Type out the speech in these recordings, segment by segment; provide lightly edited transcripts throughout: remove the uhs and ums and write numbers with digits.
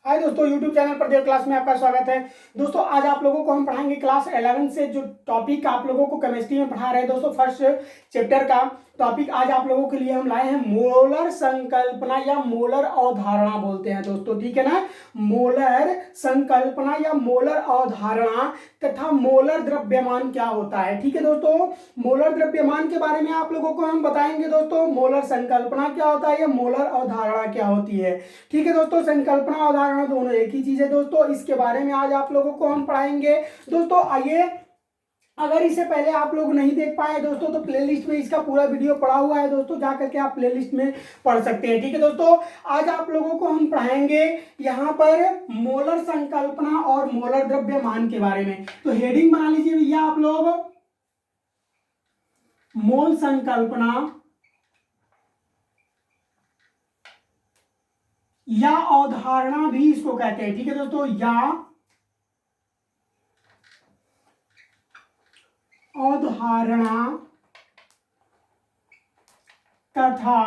हाय दोस्तों, YouTube channel पर देव class में आपका स्वागत है। दोस्तों आज आप लोगों को हम पढ़ाएंगे क्लास 11 से जो टॉपिक आप लोगों को केमिस्ट्री में पढ़ा रहे हैं। दोस्तों फर्स्ट चैप्टर का टॉपिक आज आप लोगों के लिए हम लाए हैं मोलर संकल्पना या मोलर अवधारणा बोलते हैं दोस्तों, ठीक है ना। मोलर संकल्पना या मोलर अवधारणा तथा मोलर द्रव्यमान क्या होता है, ठीक है दोस्तों। मोलर द्रव्यमान के बारे में आप लोगों को हम बताएंगे दोस्तों। मोलर संकल्पना क्या होता है या मोलर अवधारणा क्या होती है, ठीक है दोस्तों। संकल्पना अवधारणा दोनों एक ही चीज है दोस्तों, इसके बारे में आज आप लोगों को हम पढ़ाएंगे दोस्तों। आइए, अगर इससे पहले आप लोग नहीं देख पाए दोस्तों तो प्लेलिस्ट में इसका पूरा वीडियो पड़ा हुआ है दोस्तों, जाकर के आप प्लेलिस्ट में पढ़ सकते हैं, ठीक है दोस्तों। आज आप लोगों को हम पढ़ाएंगे यहाँ पर मोलर संकल्पना और मोलर द्रव्यमान के बारे में। तो हेडिंग बना लीजिए भैया आप लोग, मोल संकल्पना या अवधारणा भी इसको कहते हैं, ठीक है दोस्तों। या अवधारणा तथा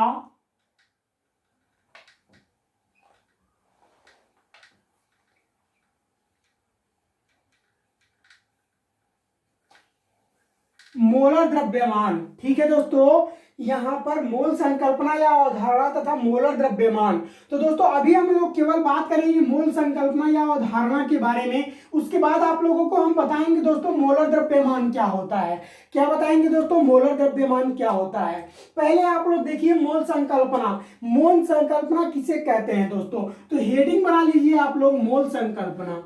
मोलर द्रव्यमान, ठीक है दोस्तों। यहां पर मोल संकल्पना या अवधारणा तथा मोलर द्रव्यमान। तो दोस्तों अभी हम लोग केवल बात करेंगे मोल संकल्पना या अवधारणा के बारे में। उसके बाद आप लोगों को हम बताएंगे दोस्तों मोलर द्रव्यमान क्या होता है। क्या बताएंगे दोस्तों, मोलर द्रव्यमान क्या होता है। पहले आप लोग देखिए मोल संकल्पना। मोल संकल्पना किसे कहते हैं दोस्तों, तो हेडिंग बना लीजिए आप लोग, मोल संकल्पना।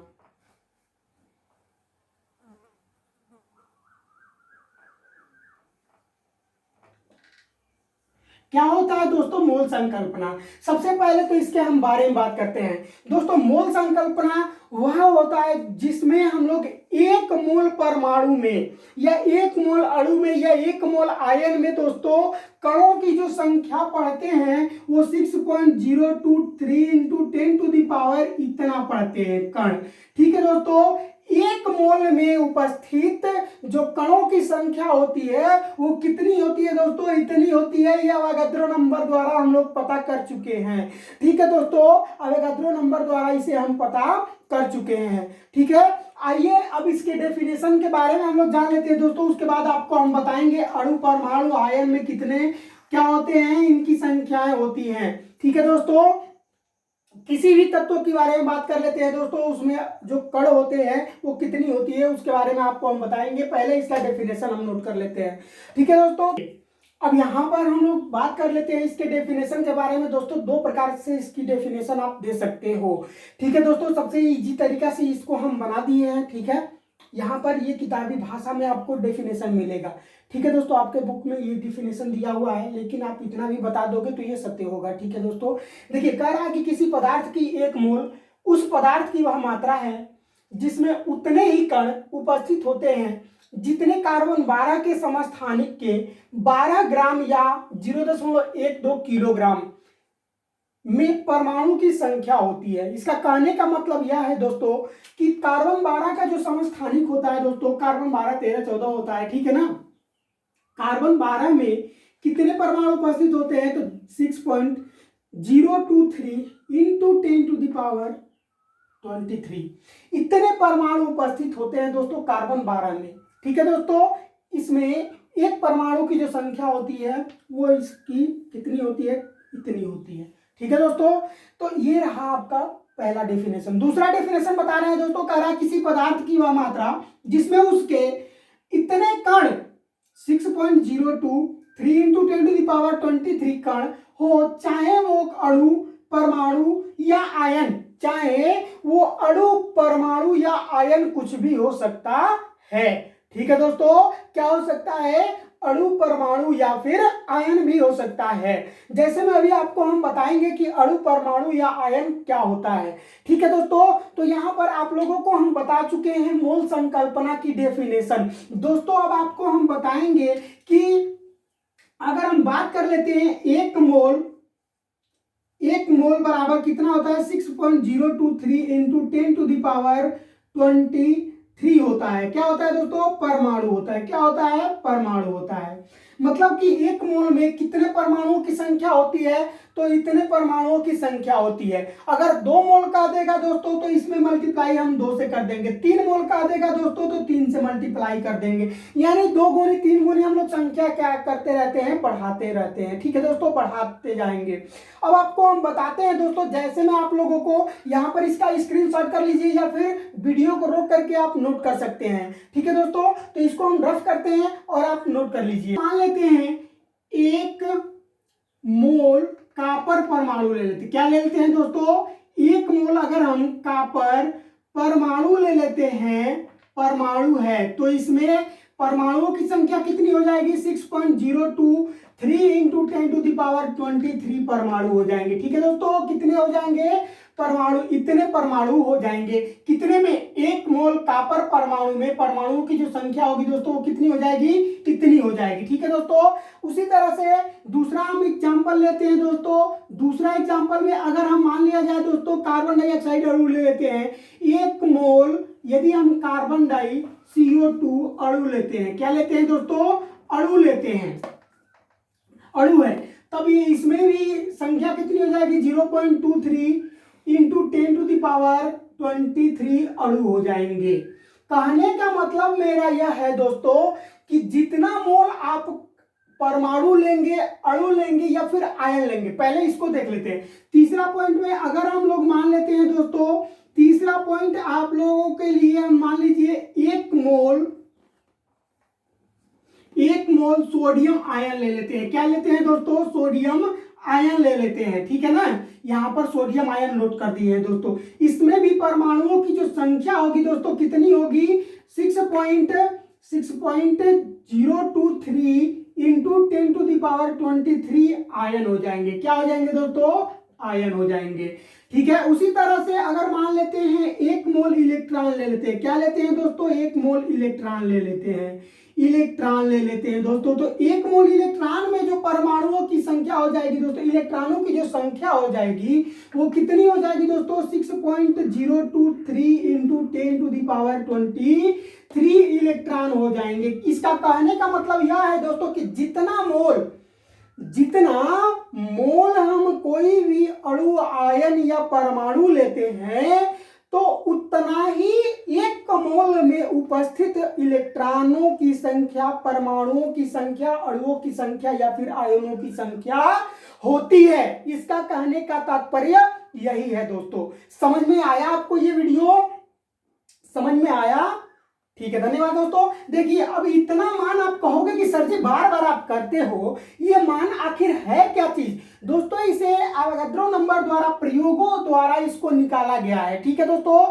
क्या होता है दोस्तों मोल संकल्पना। सबसे पहले तो इसके हम बारे में बात करते हैं दोस्तों। मोल संकल्पना वह होता है जिसमें हम लोग एक मोल परमाणु में या एक मोल अणु में या एक मोल आयन में दोस्तों कणों की जो संख्या पढ़ते हैं वो 6.023 इंटू 10 टू द पावर इतना पढ़ते हैं कण, ठीक है दोस्तों। एक मोल में उपस्थित जो कणों की संख्या होती है वो कितनी होती है दोस्तों, इतनी होती है। ये अवोगाद्रो नंबर द्वारा हम लोग पता कर चुके हैं, ठीक है दोस्तों। अवोगाद्रो नंबर द्वारा इसे हम पता कर चुके हैं, ठीक है। आइए अब इसके डेफिनेशन के बारे में हम लोग जान लेते हैं दोस्तों। उसके बाद आपको हम बताएंगे अणु परमाणु आयन में कितने क्या होते हैं, इनकी संख्याएं होती हैं, ठीक है दोस्तों। किसी भी तत्व के बारे में बात कर लेते हैं दोस्तों, उसमें जो कण होते हैं वो कितनी होती है उसके बारे में आपको हम बताएंगे। पहले इसका डेफिनेशन हम नोट कर लेते हैं, ठीक है दोस्तों। अब यहाँ पर हम लोग बात कर लेते हैं इसके डेफिनेशन के बारे में दोस्तों। दो प्रकार से इसकी डेफिनेशन आप दे सकते हो, ठीक है दोस्तों। सबसे इजी तरीका से इसको हम बना दिए हैं, ठीक है। यहाँ पर ये किताबी भाषा में आपको डेफिनेशन मिलेगा, ठीक है दोस्तों। आपके बुक में ये डेफिनेशन दिया हुआ है, लेकिन आप इतना भी बता दोगे तो ये सत्य होगा, ठीक है दोस्तों। देखिए कह रहा है कि किसी पदार्थ की एक मोल उस पदार्थ की वह मात्रा है जिसमें उतने ही कण उपस्थित होते हैं जितने कार्बन 12 के समस्थानिक के 12 ग्राम या 0.12 किलोग्राम में परमाणु की संख्या होती है। इसका कहने का मतलब यह है दोस्तों कि कार्बन 12 का जो समस्थानिक होता है दोस्तों, कार्बन 12 13 14 होता है, ठीक है ना। कार्बन 12 में कितने परमाणु उपस्थित होते हैं, तो 6.023 इंटू 10 टू द पावर 23 इतने परमाणु उपस्थित होते हैं दोस्तों कार्बन 12 में, ठीक है दोस्तों। इसमें एक परमाणु की जो संख्या होती है वो इसकी कितनी होती है, इतनी होती है, ठीक है दोस्तों। तो ये रहा आपका पहला डेफिनेशन। दूसरा डेफिनेशन बता रहे हैं दोस्तों, कह रहा है किसी पदार्थ की वह मात्रा जिसमें उसके इतने कण 6.023 इंटू 10 टू द पावर 23 कण हो, चाहे वो अणु परमाणु या आयन, चाहे वो अणु परमाणु या आयन कुछ भी हो सकता है, ठीक है दोस्तों। क्या हो सकता है, अणु परमाणु या फिर आयन भी हो सकता है। जैसे में अभी आपको हम बताएंगे कि अणु परमाणु या आयन क्या होता है, ठीक है दोस्तों। तो यहाँ पर आप लोगों को हम बता चुके हैं मोल संकल्पना की डेफिनेशन दोस्तों। अब आपको हम बताएंगे कि अगर हम बात कर लेते हैं एक मोल बराबर कितना होता है, 6.023 इंटू 10 टू द पावर 23 होता है। क्या होता है दोस्तों, परमाणु होता है। क्या होता है, परमाणु होता है। मतलब कि एक मोल में कितने परमाणुओं की संख्या होती है, तो इतने परमाणुओं की संख्या होती है। अगर 2 मोल का देगा दोस्तों तो इसमें मल्टीप्लाई हम 2 से कर देंगे, 3 मोल का देगा दोस्तों तो 3 से मल्टीप्लाई कर देंगे, यानी 2 गुनी 3 गुनी हम लोग संख्या क्या करते रहते हैं, बढ़ाते रहते हैं। ठीक है दोस्तों, बढ़ाते जाएंगे। अब आपको हम बताते हैं दोस्तों, जैसे मैं आप लोगों को यहाँ पर इसका स्क्रीनशॉट कर लीजिए या फिर वीडियो को रोक करके आप नोट कर सकते हैं। ठीक है दोस्तों, तो इसको हम रफ करते हैं और आप नोट कर लीजिए। मान लेते हैं 1 मोल कॉपर परमाणु ले लेते हैं। क्या ले लेते हैं दोस्तों, 1 मोल अगर हम कॉपर परमाणु ले लेते हैं, परमाणु है, तो इसमें परमाणुओं की संख्या कितनी हो जाएगी, 6.023 इंटू 10⁻23 परमाणु हो जाएंगे। ठीक है दोस्तों, कितने हो जाएंगे परमाणु, इतने परमाणु हो जाएंगे। कितने में, 1 मोल कॉपर परमाणु में परमाणुओं की जो संख्या होगी दोस्तों वो कितनी हो जाएगी, इतनी हो जाएगी। ठीक है दोस्तों, उसी तरह से दूसरा हम एग्जांपल लेते हैं दोस्तों। दूसरा एग्जांपल में अगर हम मान लिया जाए दोस्तों कार्बन डाइऑक्साइड अणु ले लेते हैं, 1 मोल यदि हम कार्बन डाई CO2 अणु लेते हैं, क्या लेते हैं दोस्तों, अणु लेते हैं, अणु है, तब ये इसमें भी संख्या कितनी हो जाएगी, 0.23 इंटू 10⁻23 अणु हो जाएंगे। कहने का मतलब मेरा यह है दोस्तों कि जितना मोल आप परमाणु लेंगे, अणु लेंगे या फिर आयन लेंगे, पहले इसको देख लेते हैं। तीसरा पॉइंट में अगर हम लोग मान लेते हैं दोस्तों, तीसरा पॉइंट आप लोगों के लिए मान लीजिए 1 मोल सोडियम आयन ले लेते हैं। क्या लेते हैं दोस्तों, सोडियम आयन ले लेते हैं। ठीक है ना, यहां पर सोडियम आयन नोट कर दिए हैं दोस्तों। इसमें भी परमाणुओं की जो संख्या होगी दोस्तों कितनी होगी, 6.023 इंटू 10⁻23 आयन हो जाएंगे। क्या हो जाएंगे दोस्तों, आयन हो जाएंगे। ठीक है, उसी तरह से अगर मान लेते हैं 1 मोल इलेक्ट्रॉन ले लेते हैं। क्या लेते हैं दोस्तों, 1 मोल इलेक्ट्रॉन ले लेते हैं, इलेक्ट्रॉन ले लेते हैं दोस्तों। तो 1 मोल इलेक्ट्रॉन में जो परमाणुओं की संख्या हो जाएगी दोस्तों, इलेक्ट्रॉनों की जो संख्या हो जाएगी वो कितनी हो जाएगी दोस्तों, 6.023 इंटू 10⁻23 इलेक्ट्रॉन हो जाएंगे। इसका कहने का मतलब यह है दोस्तों कि जितना मोल हम कोई भी अणु, आयन या परमाणु लेते हैं तो उतना ही 1 मोल में उपस्थित इलेक्ट्रॉनों की संख्या, परमाणुओं की संख्या, अणुओं की संख्या या फिर आयनों की संख्या होती है। इसका कहने का तात्पर्य यही है दोस्तों। समझ में आया आपको, ये वीडियो समझ में आया? ठीक है, धन्यवाद दोस्तों। देखिए अब इतना मान आप कहोगे कि सर जी बार बार आप करते हो, ये मान आखिर है क्या चीज दोस्तों? इसे अवोगाद्रो नंबर द्वारा, प्रयोगों द्वारा इसको निकाला गया है। ठीक है दोस्तों,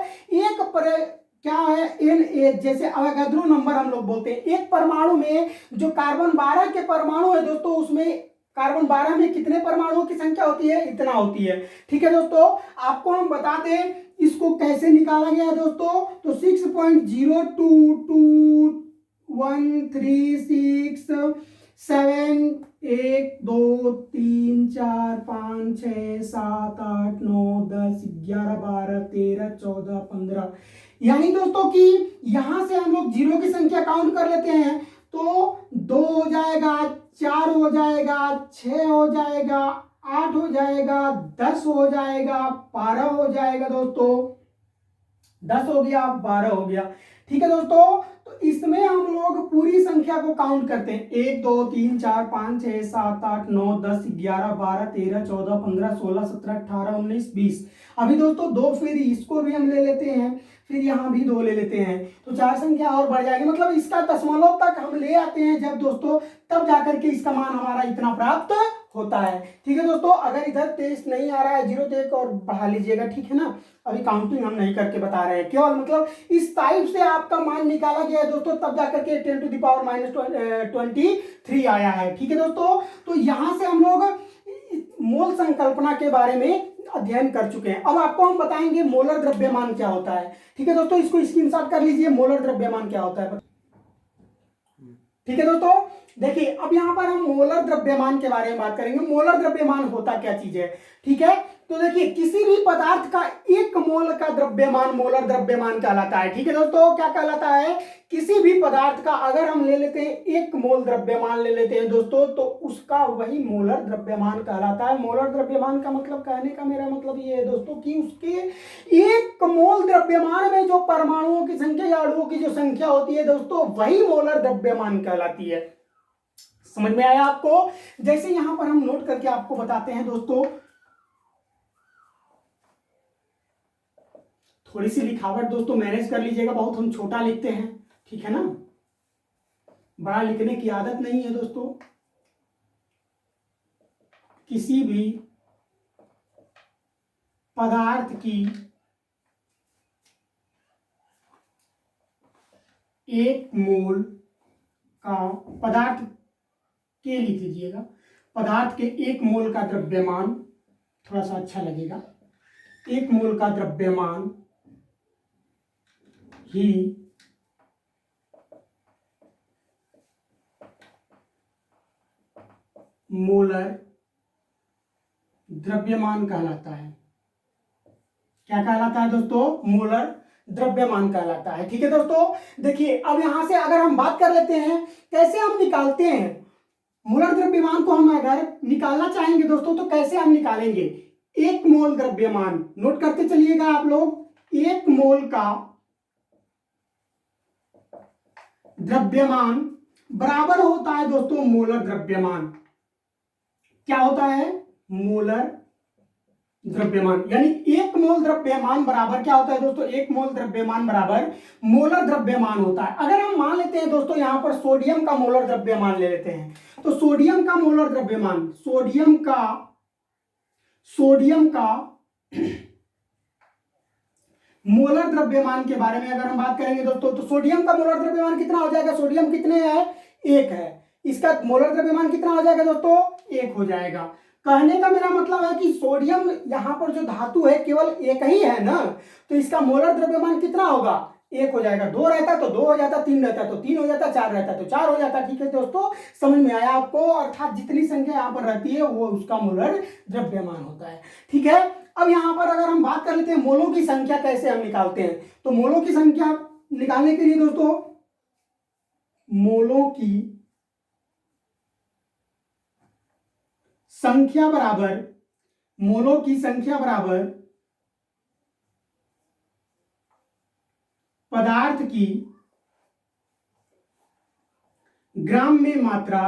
क्या है Na, जैसे अवोगाद्रो नंबर हम लोग बोलते हैं। एक परमाणु में जो कार्बन 12 के परमाणु है दोस्तों, उसमें कार्बन 12 में कितने परमाणुओं की संख्या होती है, इतना होती है। ठीक है दोस्तों, आपको हम बता दें इसको कैसे निकाला गया दोस्तों, तो 6.02136 1 2 3 4 5 6 7 8 9 10 11 12 13 14 15, यानी दोस्तों कि यहां से हम लोग जीरो की संख्या काउंट कर लेते हैं तो 2 हो जाएगा, 4 हो जाएगा, 6 हो जाएगा, 8 हो जाएगा, 10 हो जाएगा, 12 हो जाएगा दोस्तों, 10 हो गया, 12 हो गया। ठीक है दोस्तों, तो इसमें हम लोग पूरी संख्या को काउंट करते हैं। 1 2 3 4 5 6 7 8 9 10 11 12 13 14 15 16 17 18 19 20। अभी दोस्तों 2 फिर इसको भी हम ले लेते हैं, फिर यहाँ भी 2 ले लेते हैं, तो 4 संख्या और बढ़ जाएगी। मतलब इसका दशमलव तक हम ले आते हैं जब दोस्तों, तब जाकर के इसका मान हमारा इतना प्राप्त होता है। ठीक है दोस्तों, अगर इधर 23 नहीं आ रहा है, 0 तो 1 और बढ़ा लीजिएगा। ठीक है ना, अभी काउंटिंग हम नहीं करके बता रहे हैं, केवल मतलब इस टाइप से आपका मान निकाला गया है दोस्तों, तब जाकर के 10⁻23 आया है। ठीक है दोस्तों, तो यहां से हम लोग मोल संकल्पना के बारे में अध्ययन कर चुके हैं। अब आपको हम बताएंगे मोलर द्रव्यमान क्या होता है। ठीक है दोस्तों, इसको स्क्रीनशॉट कर लीजिए, मोलर द्रव्यमान क्या होता है। ठीक है दोस्तों, देखिए अब यहां पर हम मोलर द्रव्यमान के बारे में बात करेंगे। मोलर द्रव्यमान होता क्या चीज है, ठीक है। तो देखिए किसी भी पदार्थ का एक मोल का द्रव्यमान मोलर द्रव्यमान कहलाता है। ठीक है दोस्तों, क्या कहलाता है? किसी भी पदार्थ का अगर हम ले लेते हैं एक मोल द्रव्यमान ले लेते हैं दोस्तों, तो उसका वही मोलर द्रव्यमान कहलाता है। मोलर द्रव्यमान का मतलब, कहने का मेरा मतलब ये है दोस्तों कि उसके एक मोल द्रव्यमान में जो परमाणुओं की संख्या या अणुओं की जो संख्या होती है दोस्तों, वही मोलर द्रव्यमान कहलाती है। समझ में आया आपको? जैसे यहां पर हम नोट करके आपको बताते हैं दोस्तों, थोड़ी सी लिखावट दोस्तों मैनेज कर लीजिएगा, बहुत हम छोटा लिखते हैं, ठीक है ना, बड़ा लिखने की आदत नहीं है दोस्तों। किसी भी पदार्थ की एक मोल का, पदार्थ के लिख लीजिएगा, पदार्थ के एक मोल का द्रव्यमान, थोड़ा सा अच्छा लगेगा, एक मोल का द्रव्यमान ही मोलर द्रव्यमान कहलाता है। क्या कहलाता है दोस्तों? मोलर द्रव्यमान कहलाता है। ठीक है दोस्तों, देखिए अब यहां से अगर हम बात कर लेते हैं कैसे हम निकालते हैं मोलर द्रव्यमान को। हम अगर निकालना चाहेंगे दोस्तों तो कैसे हम निकालेंगे? एक मोल द्रव्यमान, नोट करते चलिएगा आप लोग, एक मोल का द्रव्यमान बराबर होता है दोस्तों मोलर द्रव्यमान। क्या होता है? मोलर द्रव्यमान, यानी एक मोल द्रव्यमान बराबर क्या होता है दोस्तों? एक मोल द्रव्यमान बराबर मोलर द्रव्यमान होता है। अगर हम मान लेते हैं दोस्तों यहां पर सोडियम का मोलर द्रव्यमान ले लेते हैं, तो सोडियम का मोलर द्रव्यमान, सोडियम का मोलर द्रव्यमान के बारे में अगर हम बात करेंगे दोस्तों, तो सोडियम का मोलर द्रव्यमान कितना हो जाएगा? सोडियम कितने है? एक है। इसका मोलर द्रव्यमान कितना हो जाएगा दोस्तों? एक हो जाएगा। कहने का मेरा मतलब है कि सोडियम यहां पर जो धातु है केवल एक ही है ना, तो इसका मोलर द्रव्यमान कितना होगा? एक हो जाएगा। दो रहता तो दो हो जाता, तीन रहता तो तीन हो जाता, चार रहता तो चार हो जाता। ठीक है दोस्तों, समझ में आया आपको? अर्थात जितनी संख्या यहाँ पर रहती है वो उसका मोलर द्रव्यमान होता है। ठीक है, अब यहां पर अगर हम बात कर लेते हैं मोलों की संख्या कैसे हम निकालते हैं, तो मोलों की संख्या निकालने के लिए दोस्तों, मोलों की संख्या बराबर, मोलों की संख्या बराबर पदार्थ की ग्राम में मात्रा,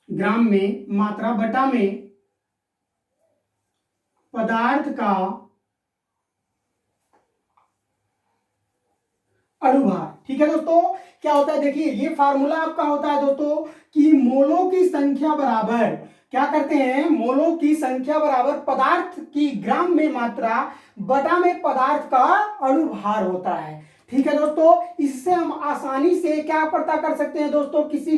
ग्राम में मात्रा बटा में पदार्थ का अणुभार। ठीक है दोस्तों, क्या होता है? देखिए ये फार्मूला आपका होता है दोस्तों कि मोलों की संख्या बराबर, क्या करते हैं? मोलों की संख्या बराबर पदार्थ की ग्राम में मात्रा बटा में पदार्थ का अणुभार होता है। ठीक है दोस्तों, इससे हम आसानी से क्या पता कर सकते हैं दोस्तों? किसी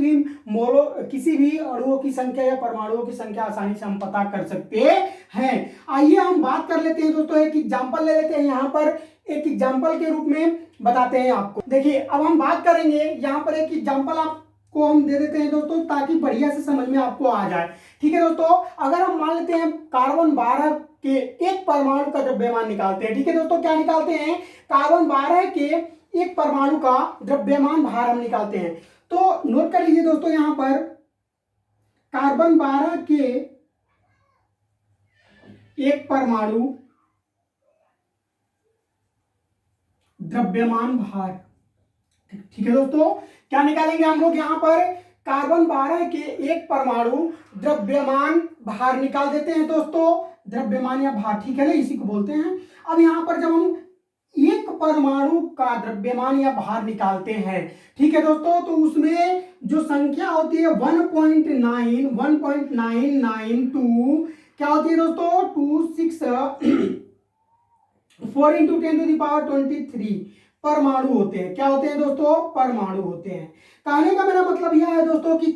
भी अणुओं की संख्या या परमाणुओं की संख्या आसानी से हम पता कर सकते हैं। आइए हम बात कर लेते हैं दोस्तों, एक एग्जांपल ले लेते हैं, यहाँ पर एक एग्जांपल के रूप में बताते हैं आपको। देखिए अब हम बात करेंगे, यहाँ पर एक एग्जांपल आपको हम दे देते हैं दोस्तों ताकि बढ़िया से समझ में आपको आ जाए। ठीक है दोस्तों, अगर हम मान लेते हैं कार्बन 12 के एक परमाणु का द्रव्यमान निकालते हैं। ठीक है दोस्तों, क्या निकालते हैं? कार्बन 12 के एक परमाणु का द्रव्यमान भार हम निकालते हैं। तो नोट कर लीजिए दोस्तों, यहां पर कार्बन 12 के एक परमाणु द्रव्यमान भार। ठीक है दोस्तों, क्या निकालेंगे हम लोग? यहां पर कार्बन 12 के एक परमाणु द्रव्यमान भार निकाल देते हैं दोस्तों, द्रव्यमान या भार, ठीक है ना, इसी को बोलते हैं। अब यहां पर जब हम एक परमाणु का द्रव्यमान या भार निकालते हैं, ठीक है दोस्तों, तो उसमें जो संख्या होती है 1.992 क्या होती है दोस्तों? 4 × 10⁻23 परमाणु होते हैं। क्या होते हैं दोस्तों? परमाणु होते हैं। कहने का मेरा मतलब यह है दोस्तों कि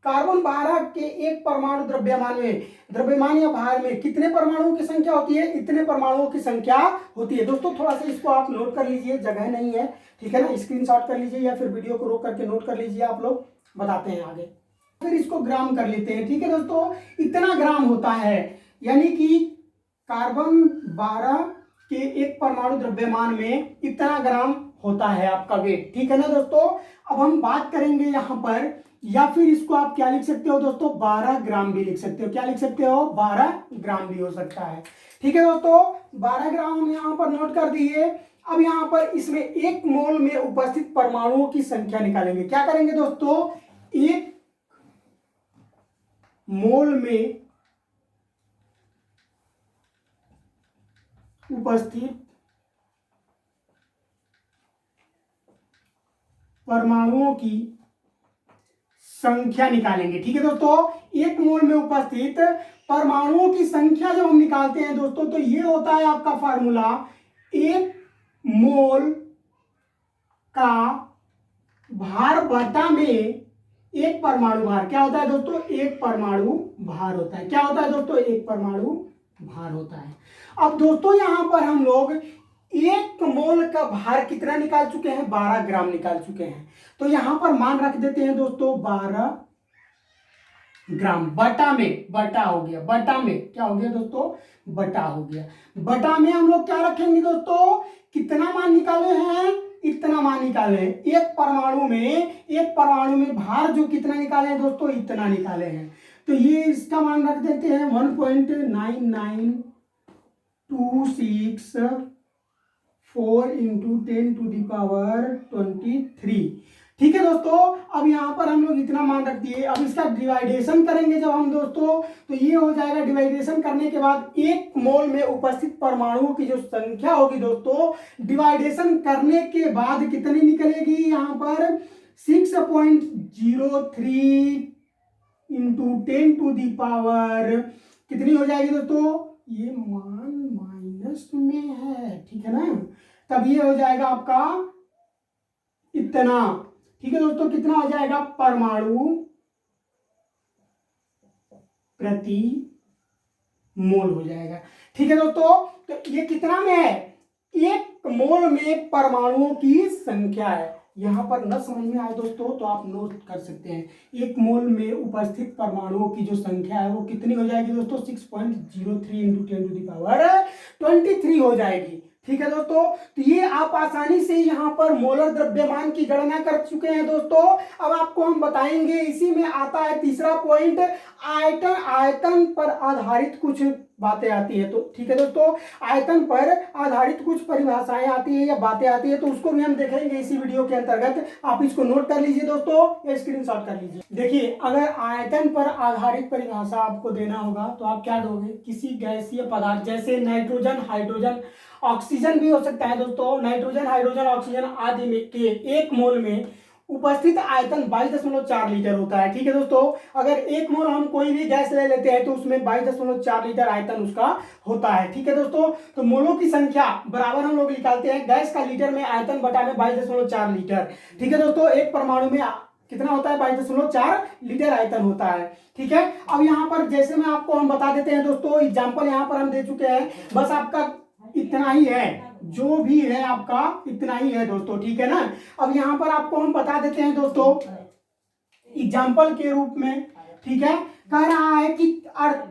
कार्बन 12 के एक परमाणु द्रव्यमान या भार में कितने परमाणुओं की संख्या होती है? इतने परमाणुओं की संख्या होती है। दोस्तों थोड़ा सा इसको आप नोट कर लीजिए, जगह नहीं है, ठीक है ना, स्क्रीनशॉट कर लीजिए या फिर वीडियो को रोक करके नोट कर लीजिए, आप लोग बताते हैं आगे। फिर इसको ग्राम कर लेते हैं। ठीक है दोस्तों, इतना ग्राम होता है यानी कि कार्बन 12 के एक परमाणु द्रव्यमान में इतना ग्राम होता है आपका वेट। ठीक है ना दोस्तों। अब हम बात करेंगे यहाँ पर, या फिर इसको आप क्या लिख सकते हो दोस्तों, 12 ग्राम भी लिख सकते हो। क्या लिख सकते हो, 12 ग्राम भी हो सकता है। ठीक है दोस्तों, 12 ग्राम हम यहाँ पर नोट कर दिए। अब यहाँ पर इसमें 1 मोल में उपस्थित परमाणुओं की संख्या निकालेंगे। क्या करेंगे दोस्तों, 1 मोल में उपस्थित परमाणुओं की संख्या निकालेंगे। ठीक है दोस्तों, 1 मोल में उपस्थित परमाणुओं की संख्या जब हम निकालते हैं दोस्तों, तो ये होता है आपका फार्मूला 1 मोल का भार बटा में 1 परमाणु भार। क्या होता है दोस्तों, 1 परमाणु भार होता है। क्या होता है दोस्तों, 1 परमाणु भार होता है। अब दोस्तों यहां पर हम लोग 1 मोल का भार कितना निकाल चुके हैं, 12 ग्राम निकाल चुके हैं। तो यहां पर मान रख देते हैं दोस्तों 12 ग्राम बटा में, बटा हो गया, बटा में क्या हो गया दोस्तों, बटा हो गया। बटा में हम लोग क्या रखेंगे दोस्तों, कितना मान निकाले हैं, इतना मान निकाले हैं। एक परमाणु में भार जो कितना निकाले हैं दोस्तों, इतना निकाले हैं। तो ये इसका मान रख देते हैं 1.9926 इंटू 10⁻23। ठीक है दोस्तों, अब यहाँ पर हम लोग इतना मान रख दिए। अब इसका डिवाइडेशन करेंगे जब हम दोस्तों, तो ये हो जाएगा, डिवाइडेशन करने के बाद 1 मोल में उपस्थित परमाणुओं की जो संख्या होगी दोस्तों, डिवाइडेशन करने के बाद कितनी निकलेगी, यहाँ पर 6.03 इंटू 10⁻, कितनी हो जाएगी दोस्तों, ये मान माइनस में है, ठीक है ना, तब ये हो जाएगा आपका इतना। ठीक है दोस्तों, कितना हो जाएगा, परमाणु प्रति मोल हो जाएगा। ठीक है दोस्तों, तो ये कितना में है, 1 मोल में परमाणुओं की संख्या है। यहां पर न समझ में आए दोस्तों तो आप नोट कर सकते हैं, 1 मोल में उपस्थित परमाणुओं की जो संख्या है वो कितनी हो जाएगी दोस्तों, 6.03 इंटू 10⁻23 हो जाएगी। ठीक है दोस्तों, तो ये आप आसानी से यहाँ पर मोलर द्रव्यमान की गणना कर चुके हैं दोस्तों। अब आपको हम बताएंगे, इसी में आता है तीसरा पॉइंट, आयतन पर आधारित कुछ बातें आती है। तो ठीक है दोस्तों, आयतन पर आधारित कुछ परिभाषाएं आती है या बातें आती है, तो उसको भी हम देखेंगे इसी वीडियो के अंतर्गत। आप इसको नोट कर लीजिए दोस्तों या स्क्रीनशॉट कर लीजिए। देखिए, अगर आयतन पर आधारित परिभाषा आपको देना होगा तो आप क्या दोगे, किसी गैसीय पदार्थ जैसे नाइट्रोजन, हाइड्रोजन, ऑक्सीजन भी हो सकता है दोस्तों, नाइट्रोजन, हाइड्रोजन, ऑक्सीजन आदि में के 1 मोल में उपस्थित आयतन 22.4 लीटर होता है। ठीक है दोस्तों, अगर 1 मोल हम कोई भी गैस ले लेते हैं तो उसमें 22.4 लीटर आयतन उसका होता है। ठीक है दोस्तों, तो मोलों की संख्या बराबर हम लोग निकालते हैं गैस का लीटर में आयतन बटा में 22.4 लीटर। ठीक है दोस्तों, एक परमाणु में कितना होता है, 22.4 लीटर आयतन होता है। ठीक है, अब यहाँ पर जैसे मैं आपको हम बता देते हैं दोस्तों, एग्जाम्पल यहाँ पर हम दे चुके हैं, बस आपका इतना ही है, जो भी है आपका इतना ही है दोस्तों। ठीक है ना, अब यहां पर आपको हम बता देते हैं दोस्तों एग्जाम्पल के रूप में। ठीक है, कह रहा है कि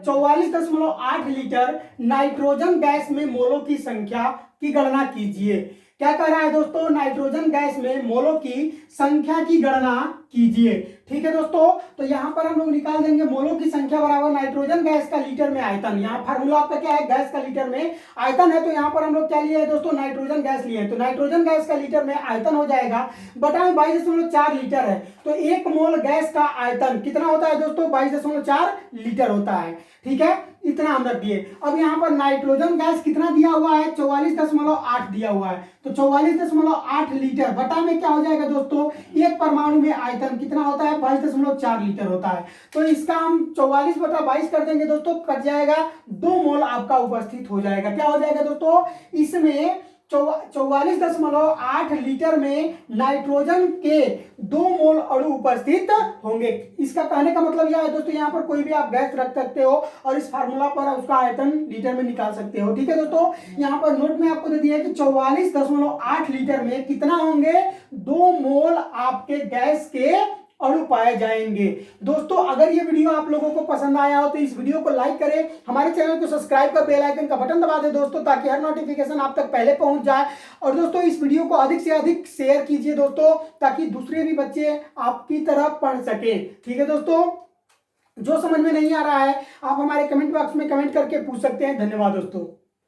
44.8 लीटर नाइट्रोजन गैस में मोलों की संख्या की गणना कीजिए। क्या कह रहा है दोस्तों, नाइट्रोजन गैस में मोलों की संख्या की गणना कीजिए। ठीक है दोस्तों, तो यहां पर हम लोग निकाल देंगे मोलों की संख्या बराबर नाइट्रोजन गैस का लीटर में आयतन। यहाँ फार्मूला आपका क्या है, गैस का लीटर में आयतन है, तो यहाँ पर हम लोग क्या लिए है दोस्तों, नाइट्रोजन गैस लिए, तो नाइट्रोजन गैस का लीटर में आयतन हो जाएगा बटा में 22.4 लीटर है, तो 1 मोल गैस का आयतन कितना होता है दोस्तों, 22.4 लीटर होता है। ठीक है, इतना हम रख दिए। अब यहाँ पर नाइट्रोजन गैस कितना दिया हुआ है, 44.8 दिया हुआ है, तो 44.8 लीटर बटा में क्या हो जाएगा दोस्तों, एक परमाणु में आयतन कितना होता है, 22.4 लीटर होता है। तो इसका हम 44/22 कर देंगे दोस्तों, कट जाएगा, 2 मोल आपका उपस्थित हो जाएगा। क्या हो जाएगा दोस्तों, इसमें 44.8 लीटर में नाइट्रोजन के 2 मोल अणु उपस्थित होंगे। इसका कहने का मतलब यह है दोस्तों, यहाँ पर कोई भी आप गैस रख सकते हो और इस फार्मूला पर उसका आयतन लीटर में निकाल सकते हो। ठीक है दोस्तों, यहाँ पर नोट में आपको दे दिया है कि 44.8 लीटर में कितना होंगे, 2 मोल आपके गैस के अणु पाए जाएंगे। दोस्तों अगर ये वीडियो आप लोगों को पसंद आया हो तो इस वीडियो को लाइक करें, हमारे चैनल को सब्सक्राइब कर बेल आइकन का बटन दबा दें दोस्तों, ताकि हर नोटिफिकेशन आप तक पहले पहुंच जाए। और दोस्तों इस वीडियो को अधिक से अधिक शेयर कीजिए दोस्तों, ताकि दूसरे भी बच्चे आपकी तरह पढ़ सके। ठीक है दोस्तों, जो समझ में नहीं आ रहा है आप हमारे कमेंट बॉक्स में कमेंट करके पूछ सकते हैं। धन्यवाद दोस्तों।